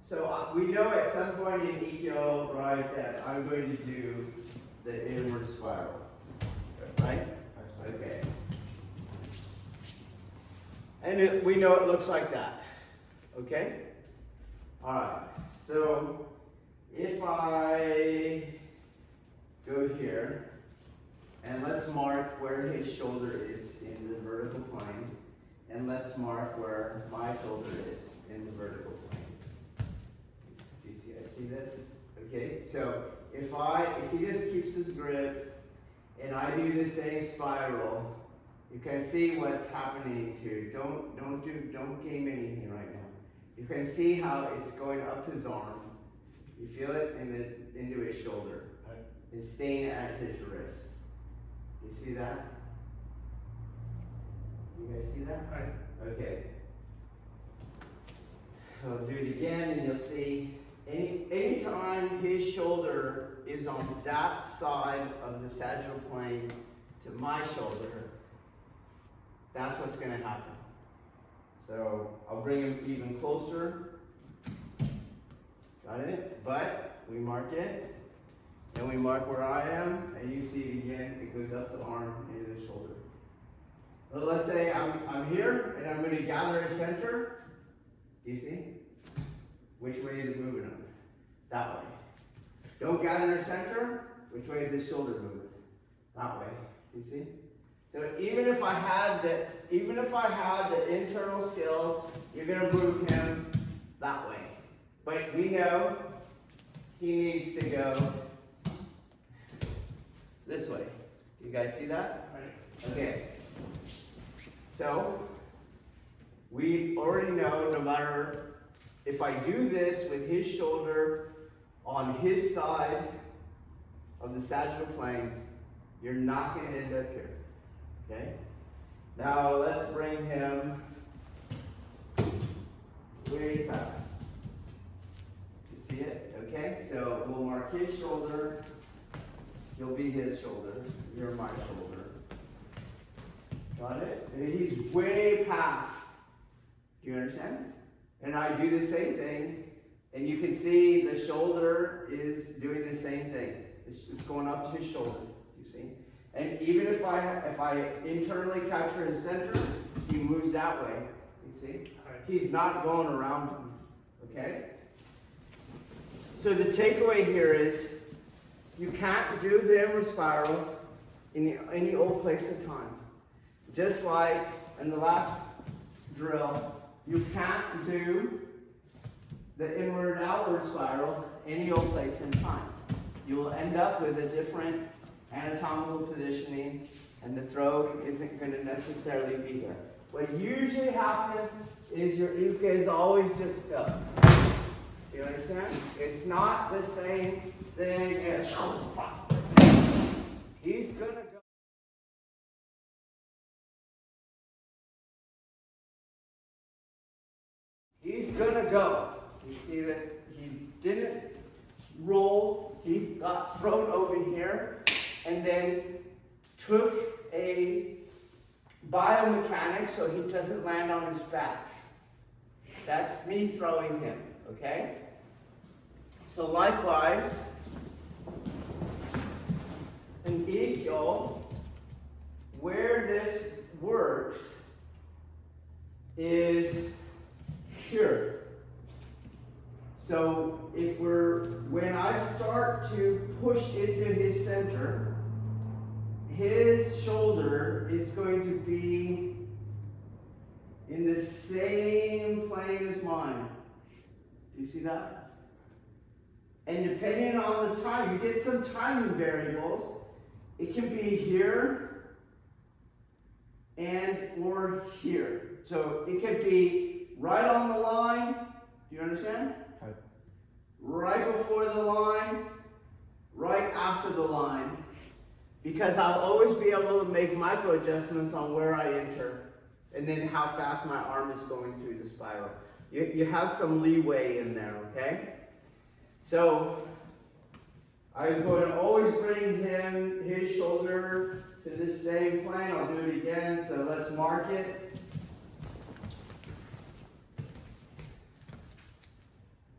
So we know at some point in Ikkyo, right, that I'm going to do the inward spiral, right? Okay. And we know it looks like that, okay? All right, so if I go here, and let's mark where his shoulder is in the vertical plane, and let's mark where my shoulder is in the vertical plane. Do you see? I see this. Okay. So if he just keeps his grip, and I do the same spiral, you can see what's happening to. Don't game anything right now. You can see how it's going up his arm. You feel it into his shoulder. It's staying at his wrist. You see that? You guys see that? Right. Okay. I'll do it again, and you'll see anytime his shoulder is on that side of the sagittal plane to my shoulder, that's what's going to happen. So I'll bring him even closer. Got it? But we mark it. Then we mark where I am, and you see it again. It goes up the arm into the shoulder. But let's say I'm here, and I'm going to gather a center. Do you see? Which way is it moving up? That way. Don't gather a center. Which way is his shoulder moving? That way. Do you see? So even if I had the internal skills, you're going to move him that way. But we know he needs to go this way. You guys see that? Right. Okay. So we already know no matter if I do this with his shoulder on his side of the sagittal plane, you're not going to end up here. Okay? Now let's bring him way past. You see it? Okay? So we'll mark his shoulder. You'll be his shoulder. You're my shoulder. Got it? And he's way past. Do you understand? And I do the same thing. And you can see the shoulder is doing the same thing. It's going up to his shoulder. You see? And even if I internally capture his center, he moves that way. You see? He's not going around him. Okay? So the takeaway here is you can't do the inward spiral in any old place and time. Just like in the last drill, you can't do the inward outward spiral any old place and time. You will end up with a different anatomical positioning, and the throw isn't going to necessarily be there. What usually happens is your Ikkyo is always just up. Do you understand? It's not the same thing as he's going to go. He's going to go. You see that he didn't roll. He got thrown over here and then took a biomechanics so he doesn't land on his back. That's me throwing him, okay? So likewise, in Ikkyo, where this works is here. So when I start to push into his center, his shoulder is going to be in the same plane as mine. Do you see that? And depending on the time, you get some timing variables. It can be here and or here. So it could be right on the line. Do you understand? Right before the line, right after the line. Because I'll always be able to make micro adjustments on where I enter and then how fast my arm is going through the spiral. You have some leeway in there, okay? So I'm going to always bring his shoulder to this same plane. I'll do it again, so let's mark it.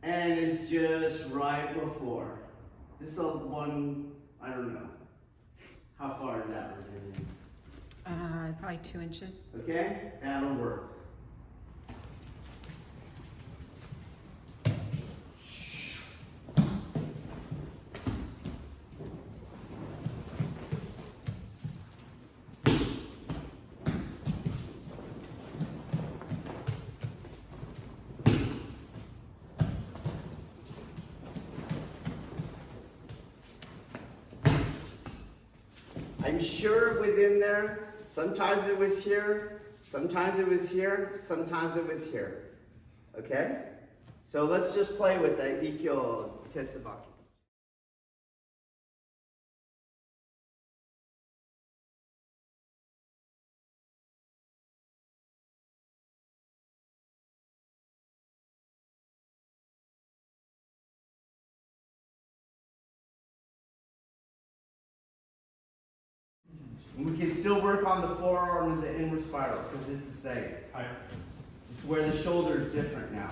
and it's just right before. This one, I don't know. How far is that, Virginia? Probably 2 inches. Okay, that'll work. I'm sure within there, sometimes it was here, sometimes it was here, sometimes it was here. Okay? So let's just play with the Ikkyo Tesubaki. We can still work on the forearm and the inward spiral because this is safe. It's where the shoulder is different now.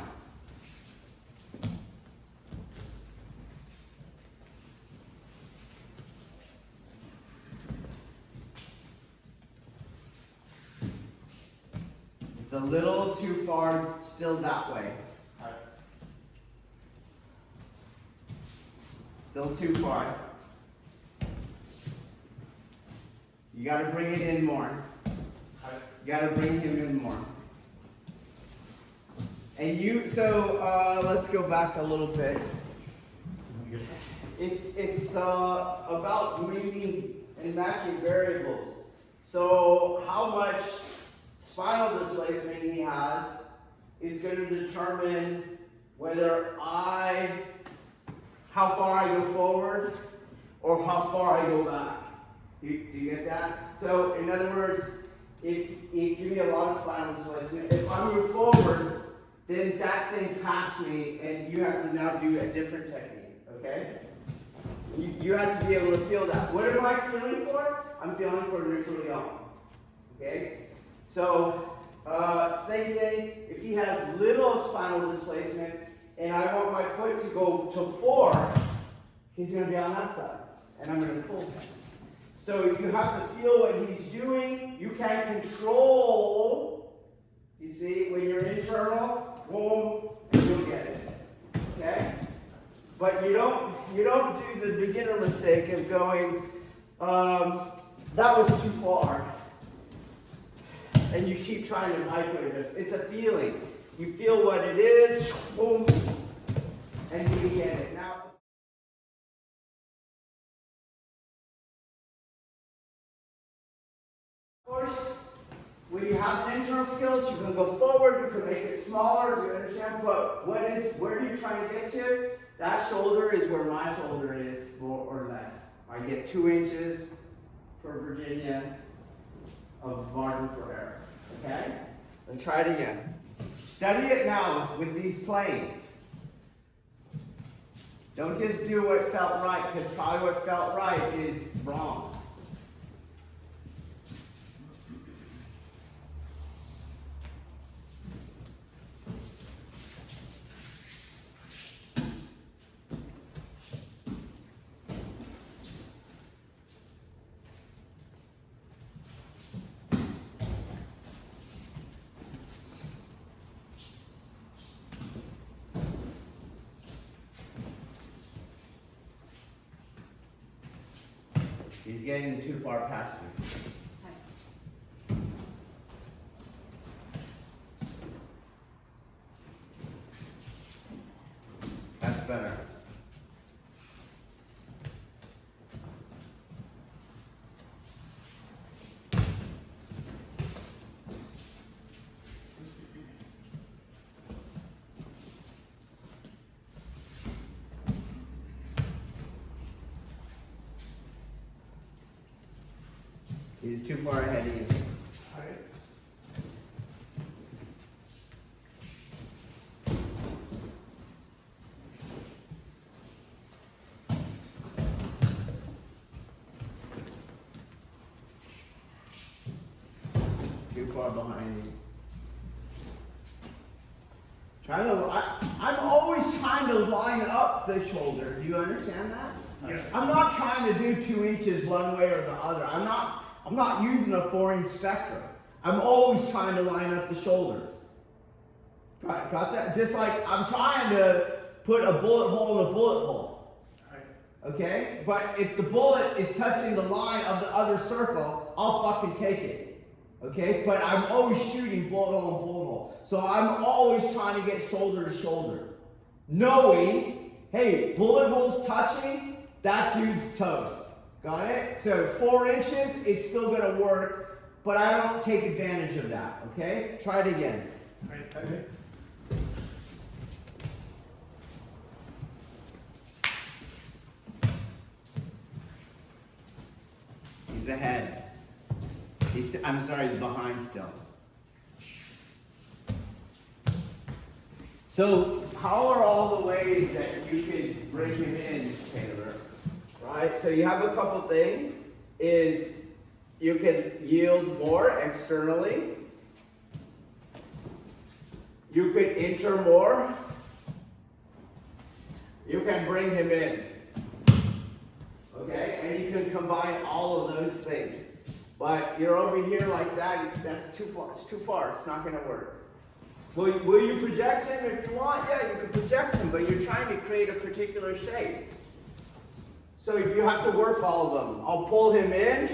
It's a little too far still that way. Still too far. You got to bring it in more. You got to bring him in more. And so let's go back a little bit. It's about meeting and matching variables. So how much spinal displacement he has is going to determine whether how far I go forward or how far I go back. Do you get that? So, in other words, if you give me a lot of spinal displacement, if I move forward, then that thing's past me, and you have to now do a different technique, okay? You have to be able to feel that. What am I feeling for? I'm feeling for neutral yang, okay? So, same thing, if he has little spinal displacement, and I want my foot to go to 4, he's going to be on that side, and I'm going to pull him. So you have to feel what he's doing. You can't control. You see, when you're internal, boom, and you'll get it. Okay? But you don't do the beginner mistake of going, that was too far. And you keep trying to micro this. It's a feeling. You feel what it is, boom, and you get it. Now, of course, when you have internal skills, you can go forward, you can make it smaller, do you understand? But where are you trying to get to? That shoulder is where my shoulder is, more or less. I get 2 inches for Virginia of margin for error. Okay? Let's try it again. Study it now with these planes. Don't just do what felt right, because probably what felt right is wrong. He's getting too far past you. That's better. He's too far ahead of you. All right. Too far behind you. I'm always trying to to line up the shoulder. Do you understand that? Yes. I'm not trying to do 2 inches one way or the other. I'm not using a 4-inch spectrum. I'm always trying to line up the shoulders. Got that? Just like I'm trying to put a bullet hole in a bullet hole. Okay? But if the bullet is touching the line of the other circle, I'll fucking take it. Okay? But I'm always shooting bullet hole and bullet hole. So I'm always trying to get shoulder to shoulder. Knowing, hey, bullet holes touching, that dude's toast. Got it? So 4 inches, it's still gonna work, but I don't take advantage of that. Okay? Try it again. Okay. He's ahead. I'm sorry, he's behind still. So, how are all the ways that you could bring him in, Taylor? Right? So you have a couple things. Is you can yield more externally. You could enter more. You can bring him in. Okay? And you can combine all of those things. But you're over here like that, that's too far. It's too far. It's not going to work. Will you project him if you want? Yeah, you can project him, but you're trying to create a particular shape. So if you have to work all of them, I'll pull him in.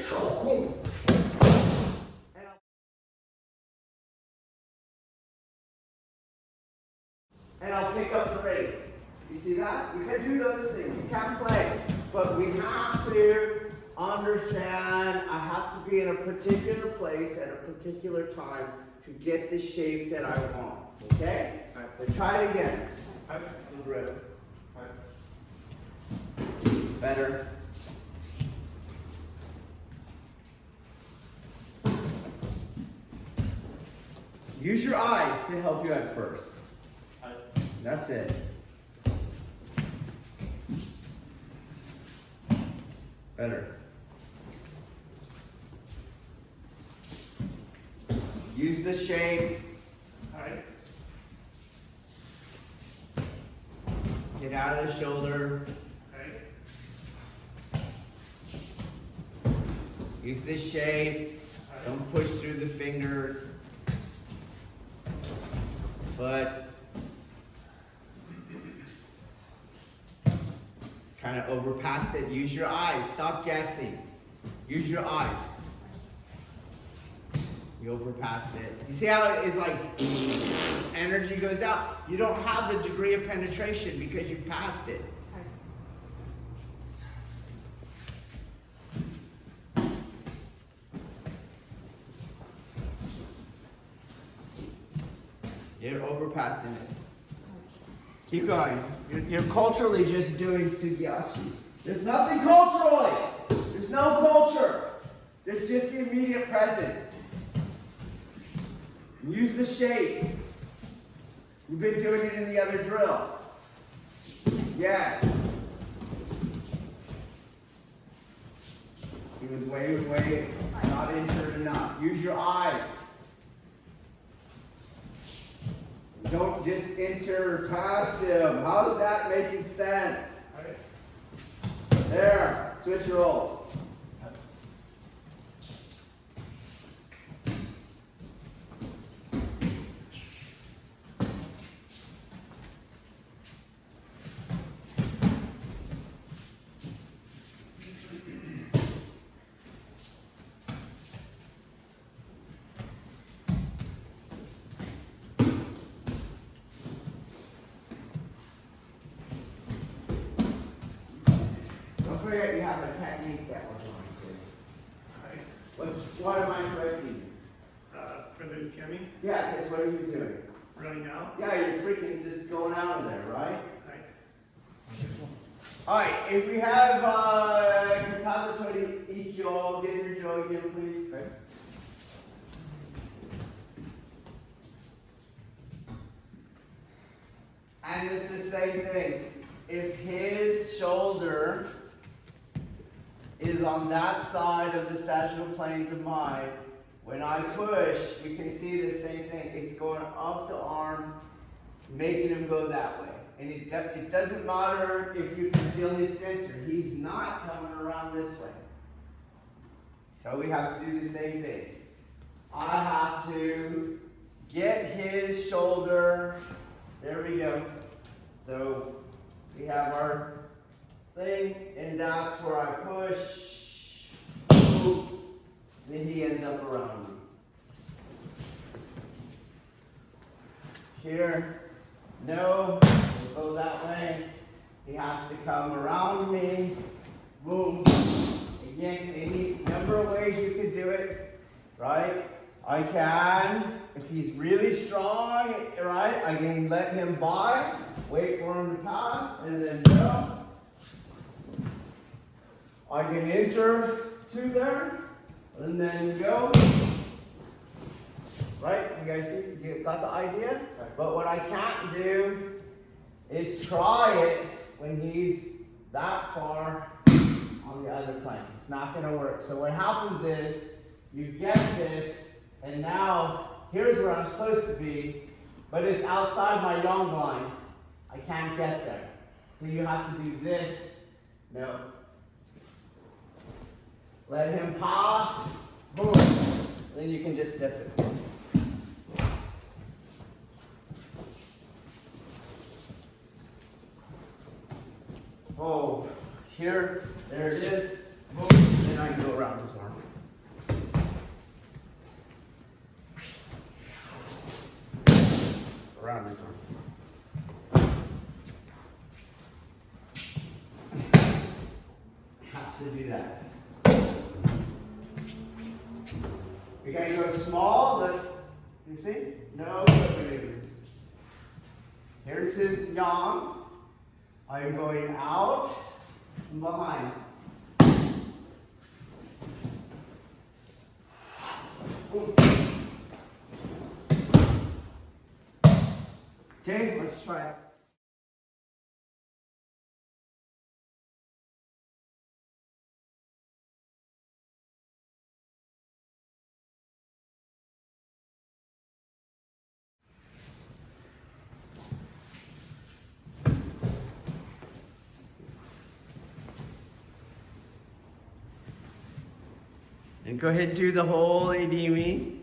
And I'll pick up the rate. You see that? We can do those things. You can play. But we have to understand I have to be in a particular place at a particular time to get the shape that I want. Okay? So try it again. Better. Use your eyes to help you at first. That's it. Better. Use the shape. Get out of the shoulder. Use this shape. Don't push through the fingers. Foot. Kind of over past it. Use your eyes. Stop guessing. Use your eyes. You over past it. You see how it's like energy goes out? You don't have the degree of penetration because you passed it. You're overpassing it. Keep going. You're culturally just doing Sugiyashi. There's nothing culturally. There's no culture. There's just the immediate present. Use the shape. You've been doing it in the other drill. Yes. He was way not injured enough. Use your eyes. Don't just enter past him. How's that making sense? There. Switch roles. You have a technique that we're going to. What am I correcting? For the Kemi? Yeah, because what are you doing? Running out? Yeah, you're freaking just going out of there, right? Alright, if we have Katata Tori Ikkyo, get your Joe again, please. Okay. And it's the same thing. If his shoulder is on that side of the sagittal plane to mine, when I push, you can see the same thing. It's going up the arm, making him go that way. And it doesn't matter if you can feel his center. He's not coming around this way. So we have to do the same thing. I have to get his shoulder. There we go. So we have our thing, and that's where I push. Boom, and then he ends up around me. Here, no, we'll go that way. He has to come around me. Boom. Again, any number of ways you can do it, right? I can, if he's really strong, right, I can let him by, wait for him to pass, and then go. I can enter to there, and then go. Right? You guys see? You got the idea? Right. But what I can't do is try it when he's that far on the other plane. It's not going to work. So what happens is you get this, and now here's where I'm supposed to be, but it's outside my yang line. I can't get there. So you have to do this. No. Let him pass. Boom. Then you can just step it. Oh, here, there it is. Boom. Then I can go around his arm. Around his arm. Have to do that. We gotta go small, but you see? No maneuvers. Here's his yang. I'm going out and behind. Okay, let's try it. And go ahead and do the whole adimi.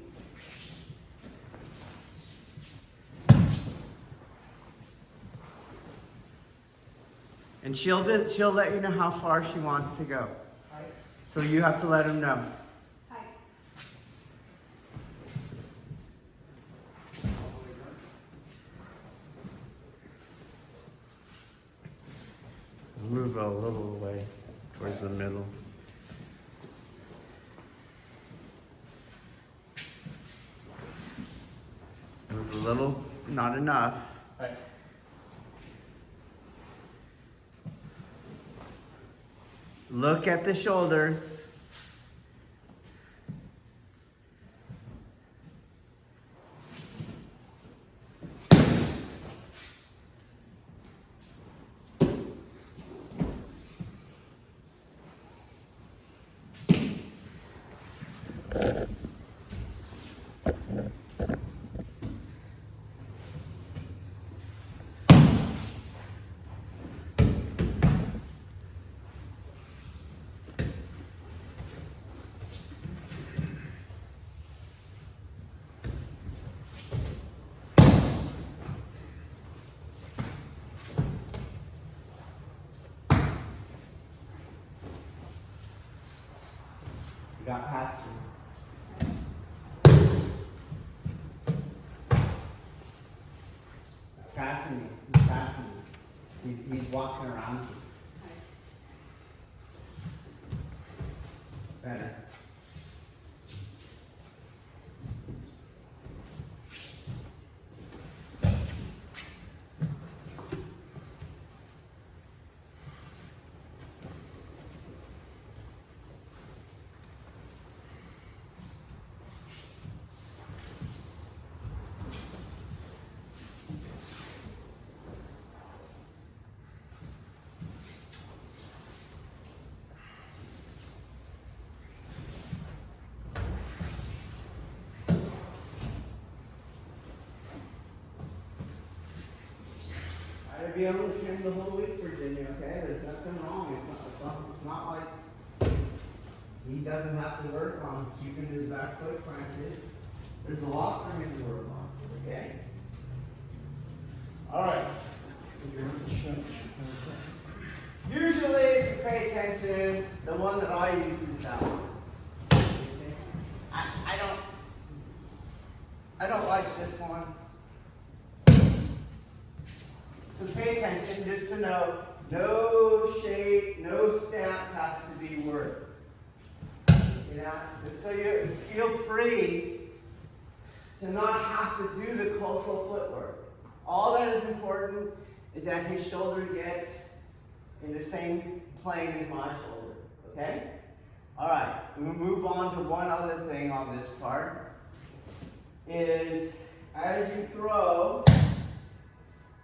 And she'll let you know how far she wants to go. Right. So you have to let him know. Hi. Move a little away towards the middle. It was a little, not enough. Right. Look at the shoulders. You got past him. He's passing you. He's passing you. He's walking around you. Better. be able to train the whole week, Virginia, okay? There's nothing wrong. It's not like he doesn't have to work on keeping his back foot planted. There's a lot for him to work on, okay? All right. Usually, if you pay attention, the one that I use is that one. I don't like this one. So pay attention just to know no shape, no stance has to be worked. See that? So you feel free to not have to do the coastal footwork. All that is important is that his shoulder gets in the same plane as my shoulder. Okay? Alright, we'll move on to one other thing on this part. Is as you throw,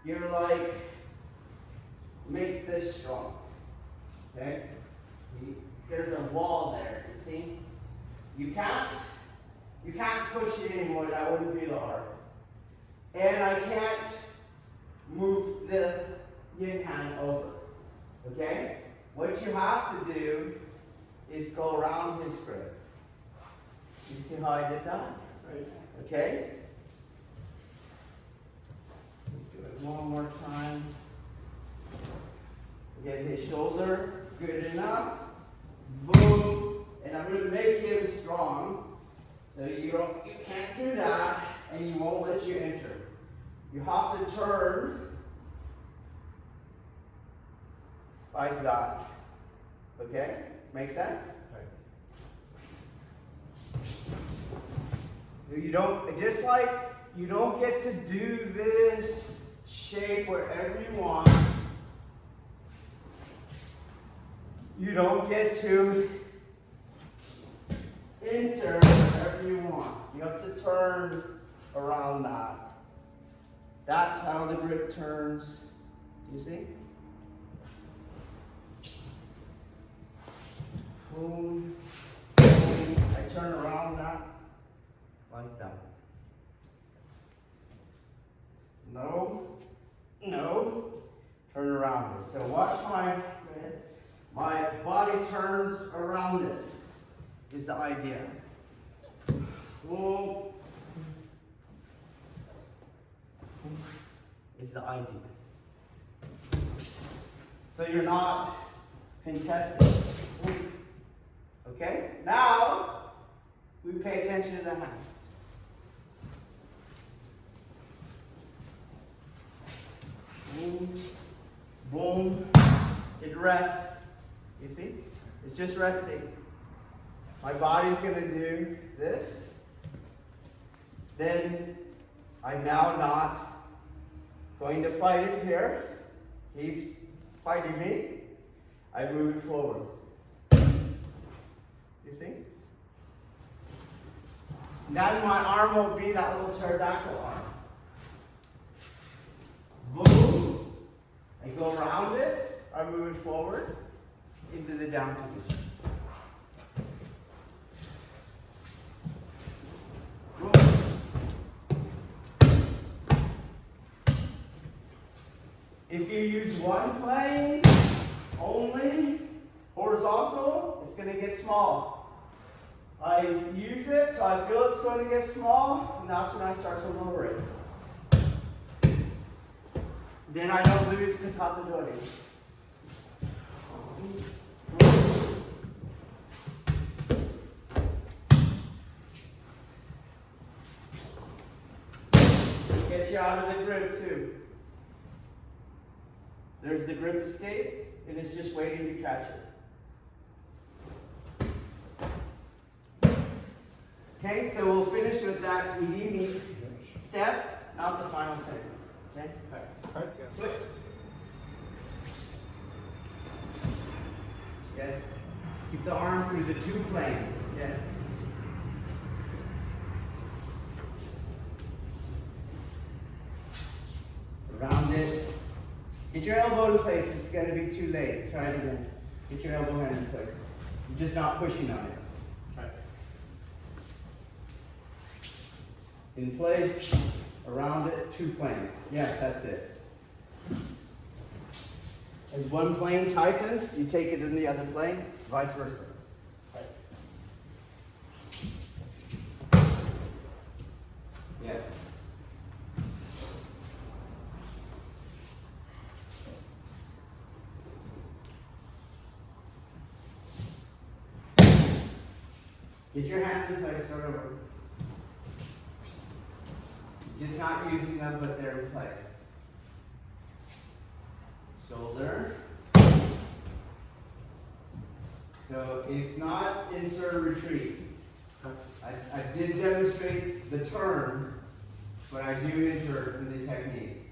you're like, make this strong. Okay? There's a wall there, you see? You can't push it anymore, that wouldn't be the art. And I can't move the yin hand over. Okay? What you have to do is go around his grip. You see how I did that? Right. Okay? Let's do it one more time. Get his shoulder good enough. Boom. And I'm going to make him strong. So you can't do that, and you won't let you enter. You have to turn like that. Okay? Make sense? You don't, just like you don't get to do this shape wherever you want. You don't get to enter wherever you want. You have to turn around that. That's how the grip turns. You see? Boom, boom. I turn around that. Like that. No, no. Turn around it. So watch my body turns around this. Is the idea. Boom. Is the idea. So you're not contesting. Okay? Now we pay attention to the hand. Boom, boom. It rests. You see? It's just resting. My body's going to do this. Then I'm now not going to fight it here. He's fighting me. I move it forward. You see? Then my arm will be that little pterodactyl arm. Boom. I go around it. I move it forward into the down position. Boom. If you use one plane only, horizontal, it's going to get small. I use it, so I feel it's going to get small, and that's when I start to lower it. Then I don't lose katatadori. Get you out of the grip too. There's the grip escape, and it's just waiting to catch it. Okay, so we'll finish with that Hidimi step, not the final thing. Okay? Good. Yes. Keep the arm through the two planes. Yes. Around it. Get your elbow in place. It's going to be too late. Try it again. Get your elbow hand in place. You're just not pushing on it. In place, around it, two planes. Yes, that's it. As one plane tightens, you take it in the other plane, vice versa. Yes. Get your hands in place, start over. Just not using them, but they're in place. Shoulder. So it's not enter retreat. I did demonstrate the turn, but I do enter in the technique.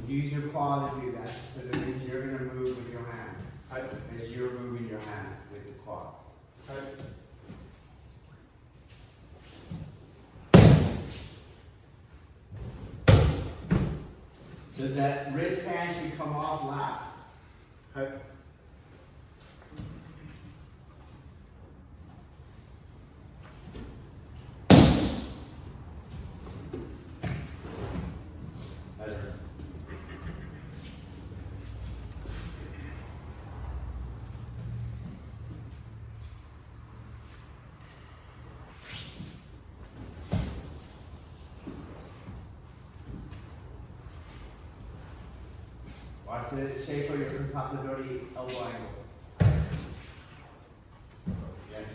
Use your quad to do that. So that means you're going to move with your hand. As you're moving your hand with the quad. So that wrist hand should come off last. Better. Watch the shape of your Tatadori elbow angle. Yes.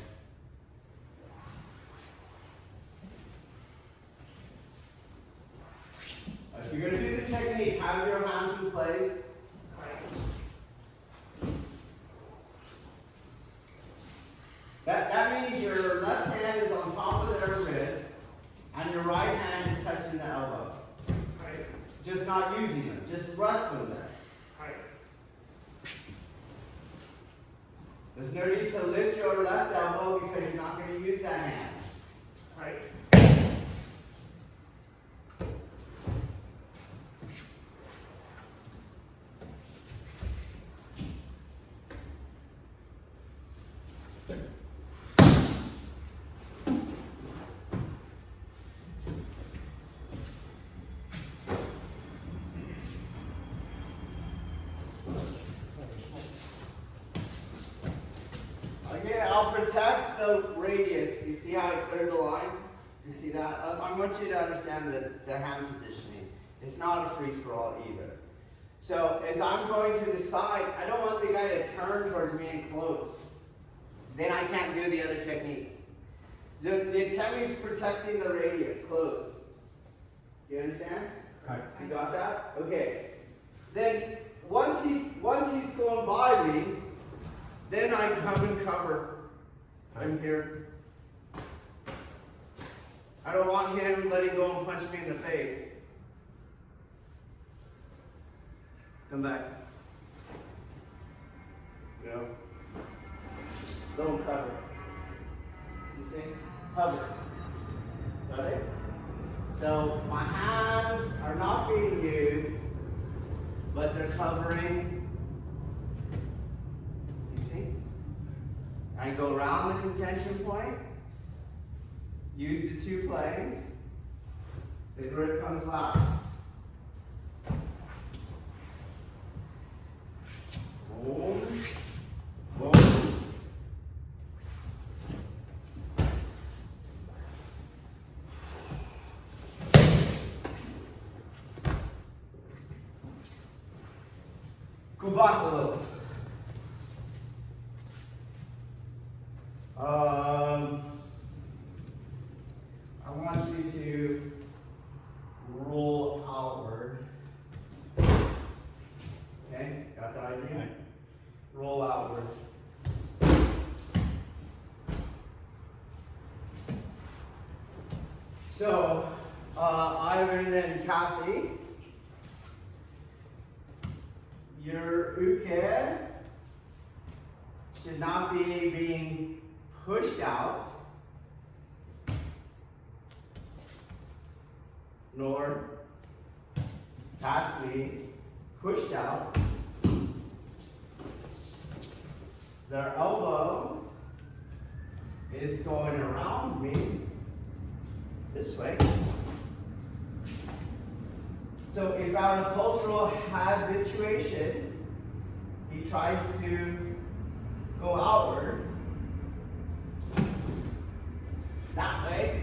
If you're going to do the technique, have your hands in place. That means your left hand is on top of their wrist, and your right hand is touching the elbow. Just not using them, just rest them there. There's no need to lift your left elbow because you're not going to use that hand. Again, I'll protect the radius. You see how I cleared the line? You see that? I want you to understand the hand positioning. It's not a free-for-all either. So as I'm going to the side, I don't want the guy to turn towards me and close. Then I can't do the other technique. The technique is protecting the radius, close. You understand? You got that? Okay. Then once he's going by me, then I come and cover. I'm here. I don't want him letting go and punch me in the face. Come back. Go. Don't cover. You see? Cover. Got it? So my hands are not being used, but they're covering. I go around the contention point, use the two planes, the grip comes last. Boom, boom. Go back a little. I want you to roll outward. Okay, got the idea? Roll outward. So, Ivan and Kathy, your uke should not be being pushed out, nor past me, pushed out. their elbow is going around me this way. So if out of cultural habituation, he tries to go outward that way.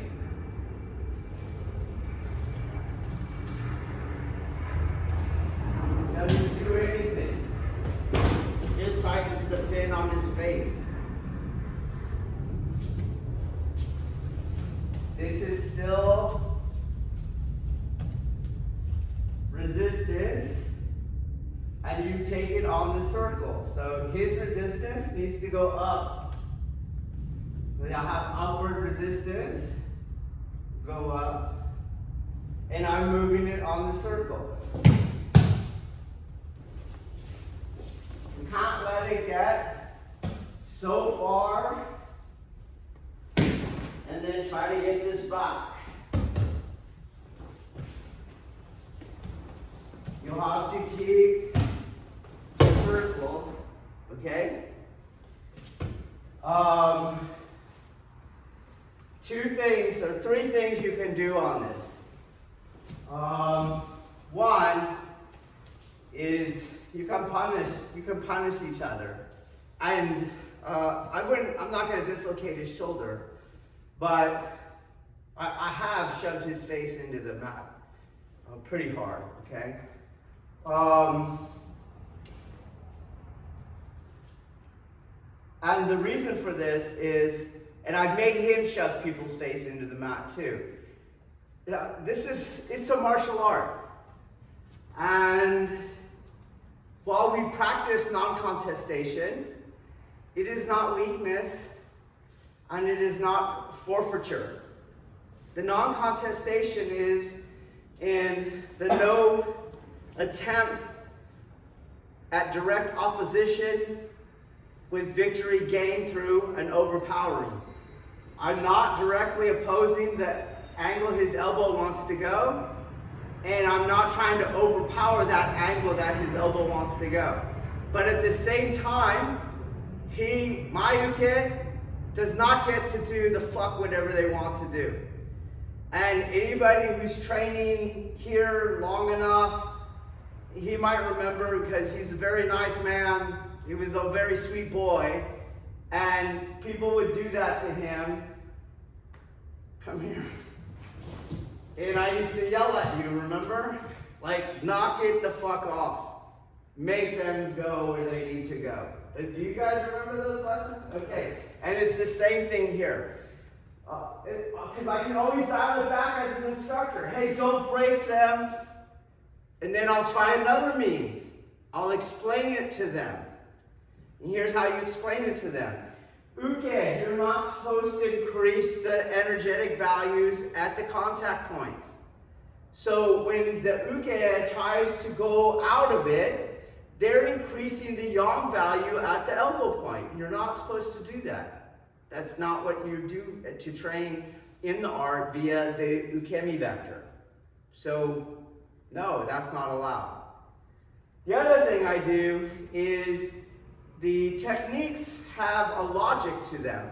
Doesn't do anything. Just tightens the pin on his face. This is still resistance, and you take it on the circle. So his resistance needs to go up. When I have upward resistance, go up, and I'm moving it on the circle. You can't let it get so far and then try to get this back. You'll have to keep the circle, okay? Three things you can do on this. One is you can punish each other. And I'm not gonna dislocate his shoulder, but I have shoved his face into the mat pretty hard, okay? And the reason for this is, and I've made him shove people's face into the mat too. It's a martial art. And while we practice non-contestation, it is not weakness and it is not forfeiture. The non-contestation is in the no attempt at direct opposition with victory gained through an overpowering. I'm not directly opposing the angle his elbow wants to go, and I'm not trying to overpower that angle that his elbow wants to go. But at the same time, my uke does not get to do the fuck whatever they want to do. And anybody who's training here long enough, he might remember, because he's a very nice man, he was a very sweet boy, and people would do that to him. Come here. And I used to yell at you, remember? Like, knock it the fuck off. Make them go where they need to go. Do you guys remember those lessons? Okay. And it's the same thing here. Because I can always dial it back as an instructor. Hey, don't break them. And then I'll try another means. I'll explain it to them. And here's how you explain it to them. Uke, you're not supposed to increase the energetic values at the contact points. So when the uke tries to go out of it, they're increasing the yang value at the elbow point. You're not supposed to do that. That's not what you do to train in the art via the ukemi vector. So no, that's not allowed. The other thing I do is the techniques have a logic to them,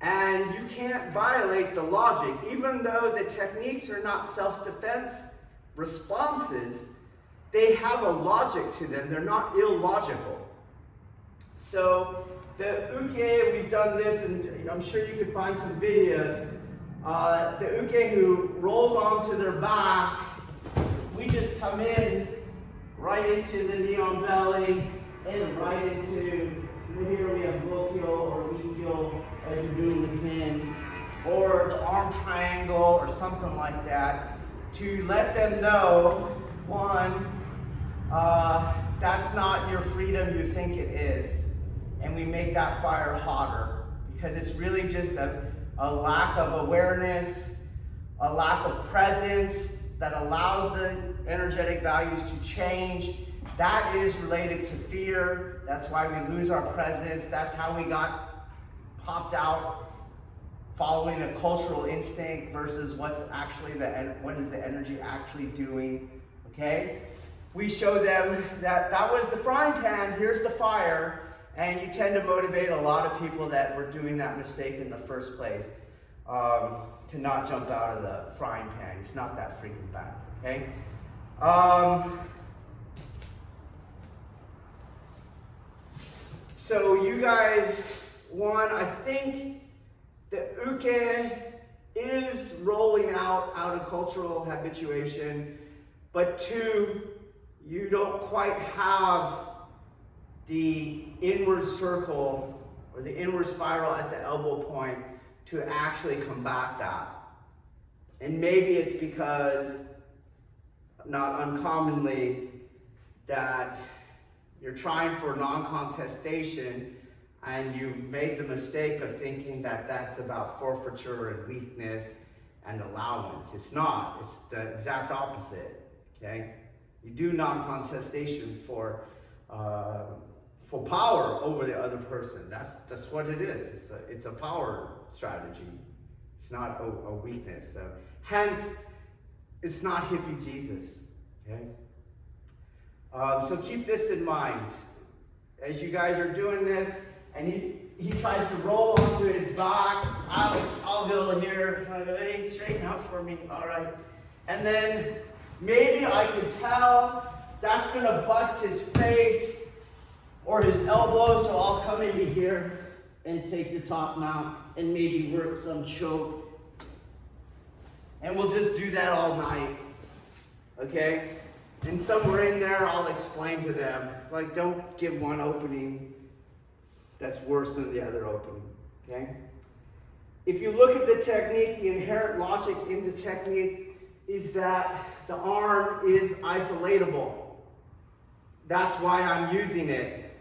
and you can't violate the logic. Even though the techniques are not self-defense responses, they have a logic to them. They're not illogical. So the uke, we've done this, and I'm sure you can find some videos. The uke who rolls onto their back, we just come in right into the knee on belly, and right into, here we have Ikkyo or Ikkyo as you're doing the pin, or the arm triangle or something like that, to let them know, one, that's not your freedom you think it is. And we make that fire hotter, because it's really just a lack of awareness, a lack of presence that allows the energetic values to change. That is related to fear. That's why we lose our presence. That's how we got popped out, following a cultural instinct versus what is the energy actually doing, okay? We show them that was the frying pan, here's the fire, And you tend to motivate a lot of people that were doing that mistake in the first place to not jump out of the frying pan. It's not that freaking bad, okay? So you guys, one, I think the uke is rolling out of cultural habituation, but two, you don't quite have the inward circle or the inward spiral at the elbow point to actually combat that. And maybe it's because, not uncommonly, that you're trying for non-contestation and you've made the mistake of thinking that that's about forfeiture and weakness and allowance. It's not. It's the exact opposite, okay? You do non-contestation for power over the other person. That's what it is. It's a power strategy. It's not a weakness. So, hence, it's not hippie Jesus, okay? So keep this in mind. As you guys are doing this, and he tries to roll onto his back, I'll go here. I'll go, hey, straighten out for me. All right. And then maybe I could tell that's going to bust his face or his elbow, so I'll come into here and take the top mount and maybe work some choke. And we'll just do that all night. Okay? And somewhere in there, I'll explain to them, like, don't give one opening that's worse than the other opening, okay? If you look at the technique, the inherent logic in the technique is that the arm is isolatable. That's why I'm using it.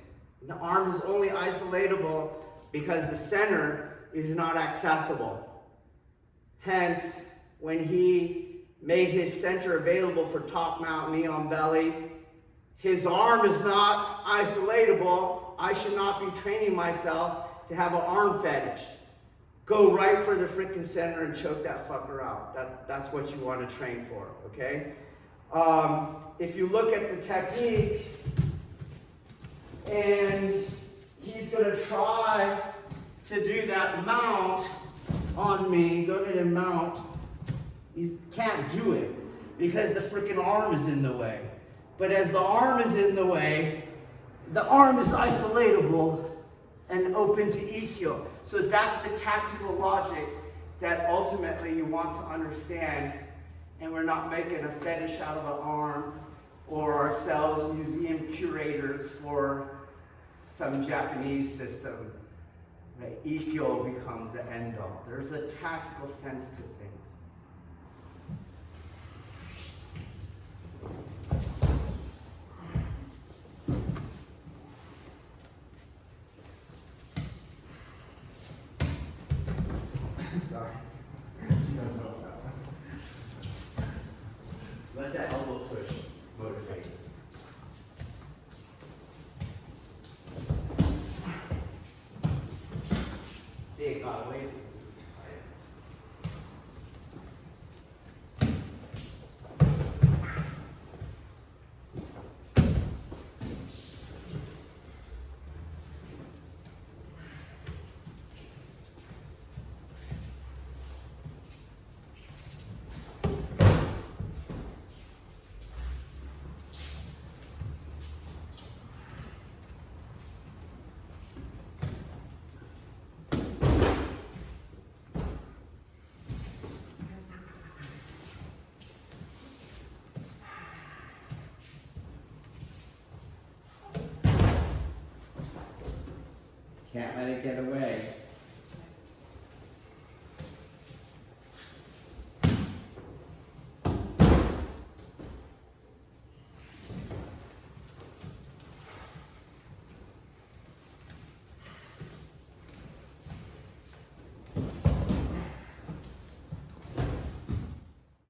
The arm is only isolatable because the center is not accessible. Hence, when he made his center available for top mount, knee on belly, his arm is not isolatable. I should not be training myself to have an arm fetish. Go right for the freaking center and choke that fucker out. That's what you want to train for, okay? If you look at the technique, and he's going to try to do that mount on me, go ahead and mount. He can't do it because the freaking arm is in the way. But as the arm is in the way, the arm is isolatable and open to Ikkyo. So that's the tactical logic that ultimately you want to understand. And we're not making a fetish out of an arm or ourselves museum curators for some Japanese system. The Ikkyo becomes the end all. There's a tactical sense to things. Sorry. Let that elbow push motivate. See, it got away from me. Can't let it get away.